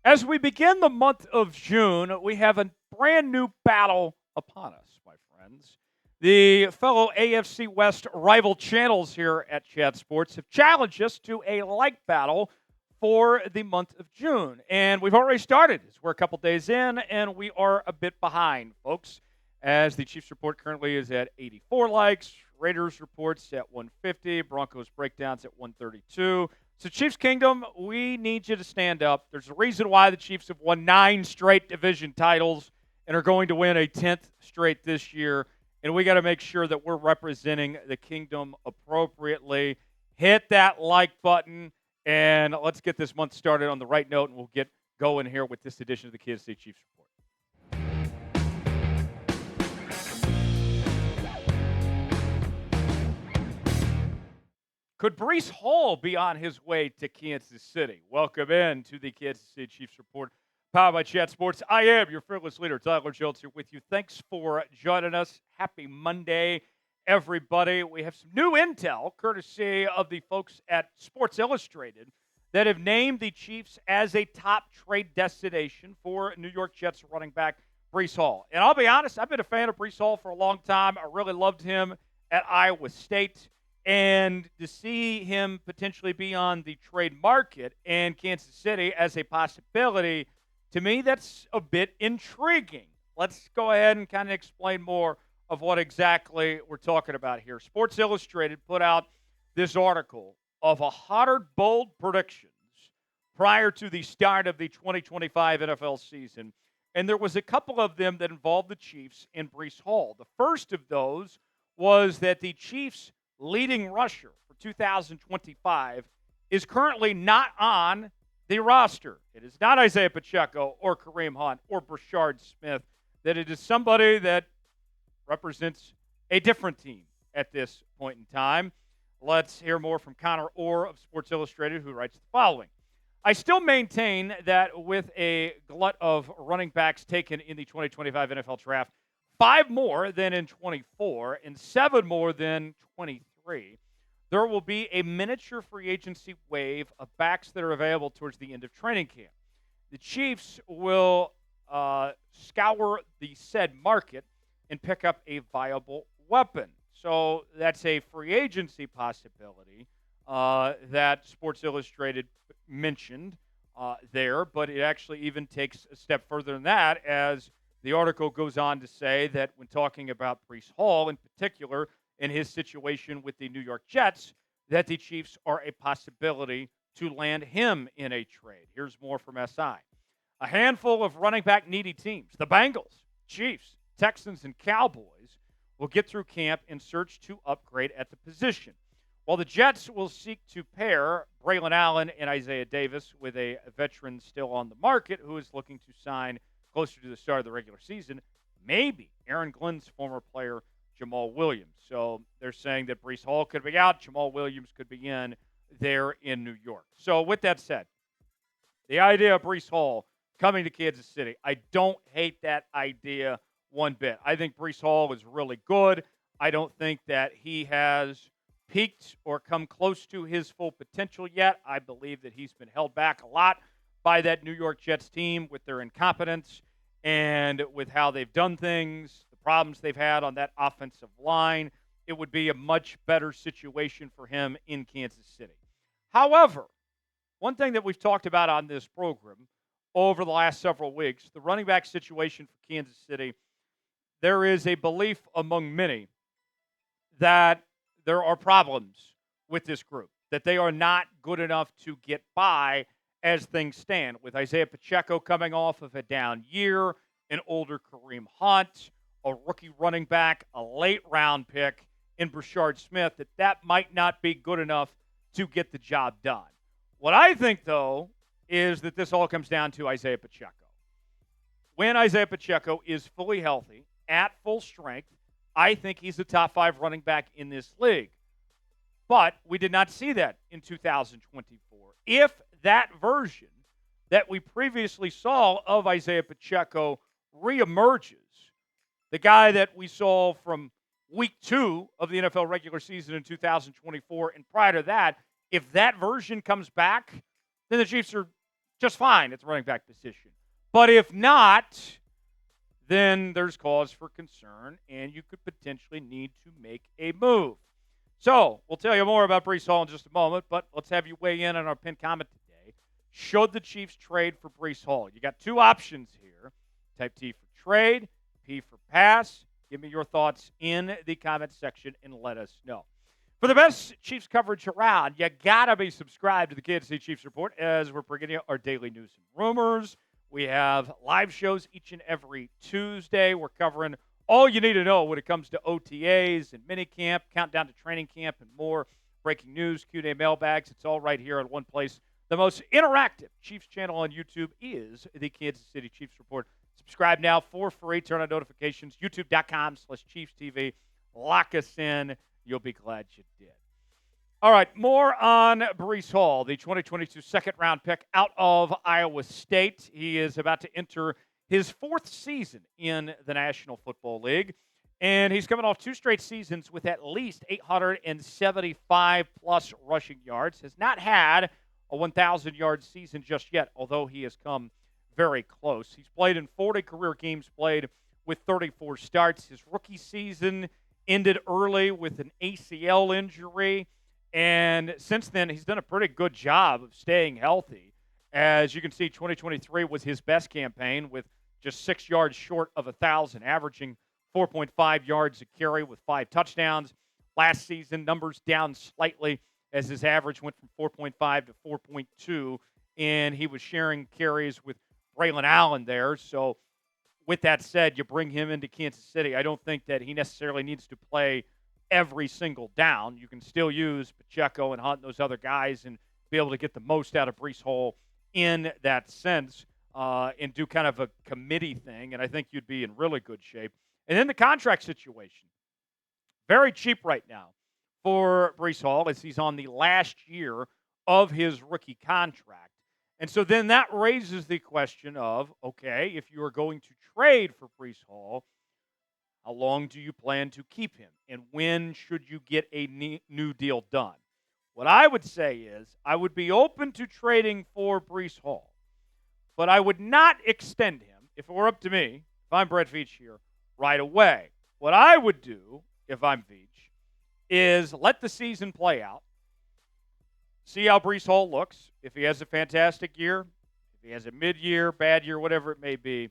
As we begin the month of June, we have a brand new battle upon us, my friends. The fellow AFC West rival channels here at Chat Sports have challenged us to a like battle for the month of June. And we've already started. We're a couple days in, and we are a bit behind, folks, as the Chiefs report currently is at 84 likes. Raiders reports at 150. Broncos breakdowns at 132. So, Chiefs Kingdom, we need you to stand up. There's a reason why the Chiefs have won 9 straight division titles and are going to win a 10th straight this year. And we got to make sure that we're representing the Kingdom appropriately. Hit that like button, and let's get this month started on the right note, and we'll get going here with this edition of the Kansas City Chiefs Report. Could Breece Hall be on his way to Kansas City? Welcome in to the Kansas City Chiefs Report, powered by Chat Sports. I am your fearless leader, Tyler Schultz, here with you. Thanks for joining us. Happy Monday, everybody. We have some new intel, courtesy of the folks at Sports Illustrated, that have named the Chiefs as a top trade destination for New York Jets running back Breece Hall. And I'll be honest, I've been a fan of Breece Hall for a long time. I really loved him at Iowa State. And to see him potentially be on the trade market in Kansas City as a possibility, to me, that's a bit intriguing. Let's go ahead and kind of explain more of what exactly we're talking about here. Sports Illustrated put out this article of 100 bold predictions prior to the start of the 2025 NFL season. And there was a couple of them that involved the Chiefs and Breece Hall. The first of those was that the Chiefs' leading rusher for 2025 is currently not on the roster. It is not Isiah Pacheco or Kareem Hunt or Brashard Smith. That it is somebody that represents a different team at this point in time. Let's hear more from Connor Orr of Sports Illustrated, who writes the following. I still maintain that with a glut of running backs taken in the 2025 NFL Draft, 5 more than in 24 and 7 more than 23, there will be a miniature free agency wave of backs that are available towards the end of training camp. The Chiefs will scour the said market and pick up a viable weapon. So that's a free agency possibility that Sports Illustrated mentioned there, but it actually even takes a step further than that, as the article goes on to say that when talking about Breece Hall in particular and his situation with the New York Jets, that the Chiefs are a possibility to land him in a trade. Here's more from SI. A handful of running back needy teams, the Bengals, Chiefs, Texans, and Cowboys, will get through camp and search to upgrade at the position, while the Jets will seek to pair Braylon Allen and Isaiah Davis with a veteran still on the market who is looking to sign closer to the start of the regular season, maybe Aaron Glenn's former player, Jamal Williams. So they're saying that Breece Hall could be out, Jamal Williams could be in there in New York. So with that said, the idea of Breece Hall coming to Kansas City, I don't hate that idea one bit. I think Breece Hall is really good. I don't think that he has peaked or come close to his full potential yet. I believe that he's been held back a lot by that New York Jets team with their incompetence and with how they've done things, the problems they've had on that offensive line. It would be a much better situation for him in Kansas City. However, one thing that we've talked about on this program over the last several weeks, the running back situation for Kansas City, there is a belief among many that there are problems with this group, that they are not good enough to get by as things stand, with Isiah Pacheco coming off of a down year, an older Kareem Hunt, a rookie running back, a late-round pick in Brashard Smith, that might not be good enough to get the job done. What I think, though, is that this all comes down to Isiah Pacheco. When Isiah Pacheco is fully healthy, at full strength, I think he's the top 5 running back in this league. But we did not see that in 2024. If that version that we previously saw of Isiah Pacheco reemerges, the guy that we saw from week 2 of the NFL regular season in 2024 and prior to that, if that version comes back, then the Chiefs are just fine at the running back position. But if not, then there's cause for concern, and you could potentially need to make a move. So we'll tell you more about Breece Hall in just a moment, but let's have you weigh in on our pinned comment today. Should the Chiefs trade for Breece Hall? You got two options here. Type T for trade, P for pass. Give me your thoughts in the comment section and let us know. For the best Chiefs coverage around, you got to be subscribed to the Kansas City Chiefs Report as we're bringing you our daily news and rumors. We have live shows each and every Tuesday. We're covering all you need to know when it comes to OTAs and minicamp, countdown to training camp, and more. Breaking news, Q&A mailbags. It's all right here in one place. The most interactive Chiefs channel on YouTube is the Kansas City Chiefs Report. Subscribe now for free. Turn on notifications. YouTube.com/ChiefsTV. Lock us in. You'll be glad you did. All right, more on Breece Hall, the 2022 second-round pick out of Iowa State. He is about to enter his fourth season in the National Football League, and he's coming off two straight seasons with at least 875-plus rushing yards. Has not had a 1,000-yard season just yet, although he has come very close. He's played in 40 career games played with 34 starts. His rookie season ended early with an ACL injury. And since then, he's done a pretty good job of staying healthy. As you can see, 2023 was his best campaign with just 6 yards short of 1,000, averaging 4.5 yards a carry with 5 touchdowns. Last season, numbers down slightly as his average went from 4.5 to 4.2, and he was sharing carries with Braylon Allen there. So with that said, you bring him into Kansas City. I don't think that he necessarily needs to play every single down. You can still use Pacheco and Hunt and those other guys and be able to get the most out of Breece Hall in that sense and do kind of a committee thing, and I think you'd be in really good shape. And then the contract situation. Very cheap right now for Breece Hall as he's on the last year of his rookie contract. And so then that raises the question of, okay, if you are going to trade for Breece Hall, how long do you plan to keep him? And when should you get a new deal done? What I would say is I would be open to trading for Breece Hall, but I would not extend him, if it were up to me, if I'm Brett Veach here, right away. What I would do, if I'm Veach, is let the season play out, see how Breece Hall looks. If he has a fantastic year, if he has a mid-year, bad year, whatever it may be,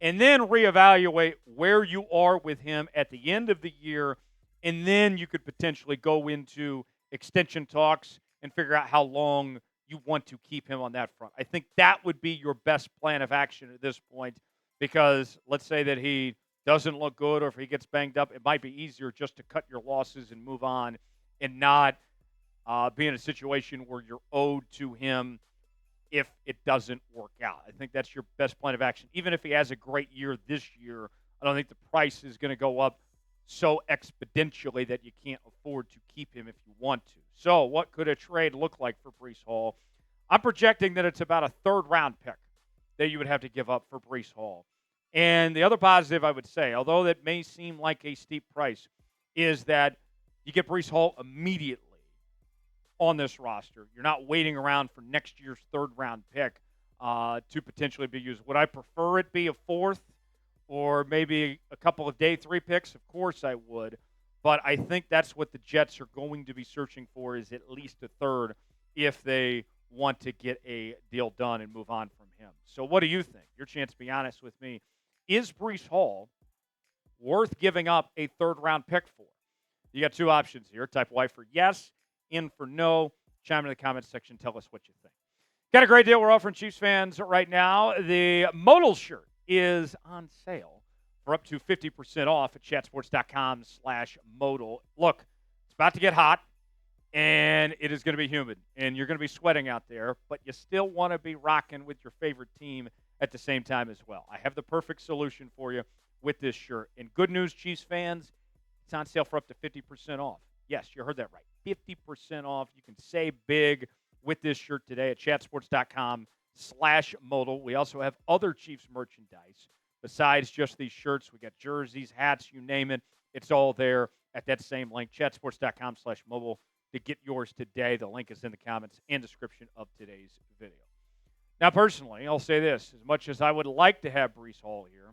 and then reevaluate where you are with him at the end of the year, and then you could potentially go into extension talks and figure out how long you want to keep him on that front. I think that would be your best plan of action at this point because let's say that he doesn't look good or if he gets banged up, it might be easier just to cut your losses and move on and not be in a situation where you're owed to him if it doesn't work out. I think that's your best plan of action. Even if he has a great year this year, I don't think the price is going to go up so exponentially that you can't afford to keep him if you want to. So what could a trade look like for Breece Hall? I'm projecting that it's about a third-round pick that you would have to give up for Breece Hall. And the other positive I would say, although that may seem like a steep price, is that you get Breece Hall immediately on this roster. You're not waiting around for next year's third-round pick to potentially be used. Would I prefer it be a fourth or maybe a couple of day 3 picks? Of course I would. But I think that's what the Jets are going to be searching for is at least a third if they want to get a deal done and move on from him. So what do you think? Your chance to be honest with me. Is Breece Hall worth giving up a third-round pick for? You got two options here. Type Y for yes, in for no. Chime in the comments section. Tell us what you think. Got a great deal we're offering Chiefs fans right now. The Modal shirt is on sale for up to 50% off at chatsports.com/modal. Look, it's about to get hot, and it is going to be humid, and you're going to be sweating out there, but you still want to be rocking with your favorite team at the same time as well. I have the perfect solution for you with this shirt. And good news, Chiefs fans, it's on sale for up to 50% off. Yes, you heard that right. 50% off. You can save big with this shirt today at chatsports.com/modal. We also have other Chiefs merchandise besides just these shirts. We got jerseys, hats, you name it. It's all there at that same link, chatsports.com/modal, to get yours today. The link is in the comments and description of today's video. Now, personally, I'll say this. As much as I would like to have Breece Hall here,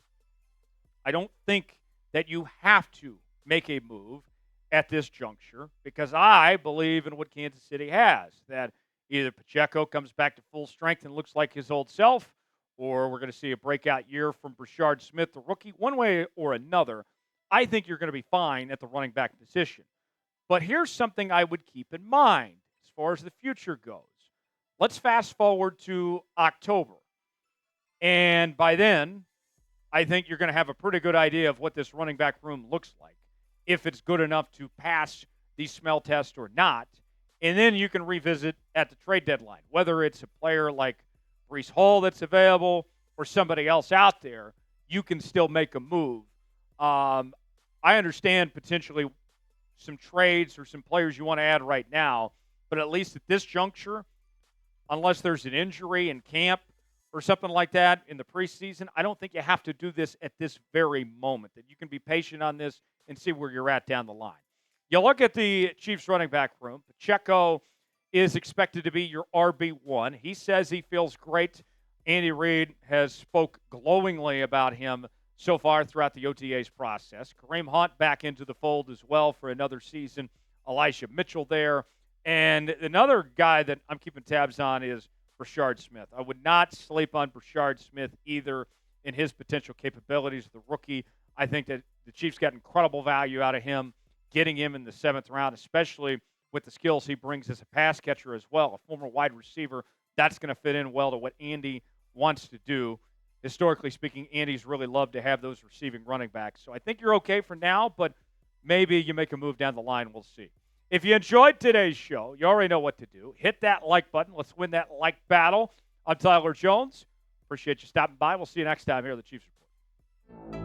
I don't think that you have to make a move at this juncture because I believe in what Kansas City has, that either Pacheco comes back to full strength and looks like his old self, or we're going to see a breakout year from Brashard Smith, the rookie. One way or another, I think you're going to be fine at the running back position. But here's something I would keep in mind as far as the future goes. Let's fast forward to October. And by then, I think you're going to have a pretty good idea of what this running back room looks like, if it's good enough to pass the smell test or not. And then you can revisit at the trade deadline, whether it's a player like Breece Hall that's available or somebody else out there, you can still make a move. I understand potentially some trades or some players you want to add right now, but at least at this juncture, unless there's an injury in camp or something like that in the preseason, I don't think you have to do this at this very moment. That you can be patient on this and see where you're at down the line. You look at the Chiefs running back room. Pacheco is expected to be your RB1. He says he feels great. Andy Reid has spoke glowingly about him so far throughout the OTAs process. Kareem Hunt back into the fold as well for another season. Elijah Mitchell there. And another guy that I'm keeping tabs on is Brashard Smith. I would not sleep on Brashard Smith either in his potential capabilities. The rookie, I think that the Chiefs got incredible value out of him, getting him in the 7th round, especially with the skills he brings as a pass catcher as well. A former wide receiver, that's going to fit in well to what Andy wants to do. Historically speaking, Andy's really loved to have those receiving running backs. So I think you're okay for now, but maybe you make a move down the line. We'll see. If you enjoyed today's show, you already know what to do. Hit that like button. Let's win that like battle. I'm Tyler Jones. Appreciate you stopping by. We'll see you next time here at the Chiefs Report.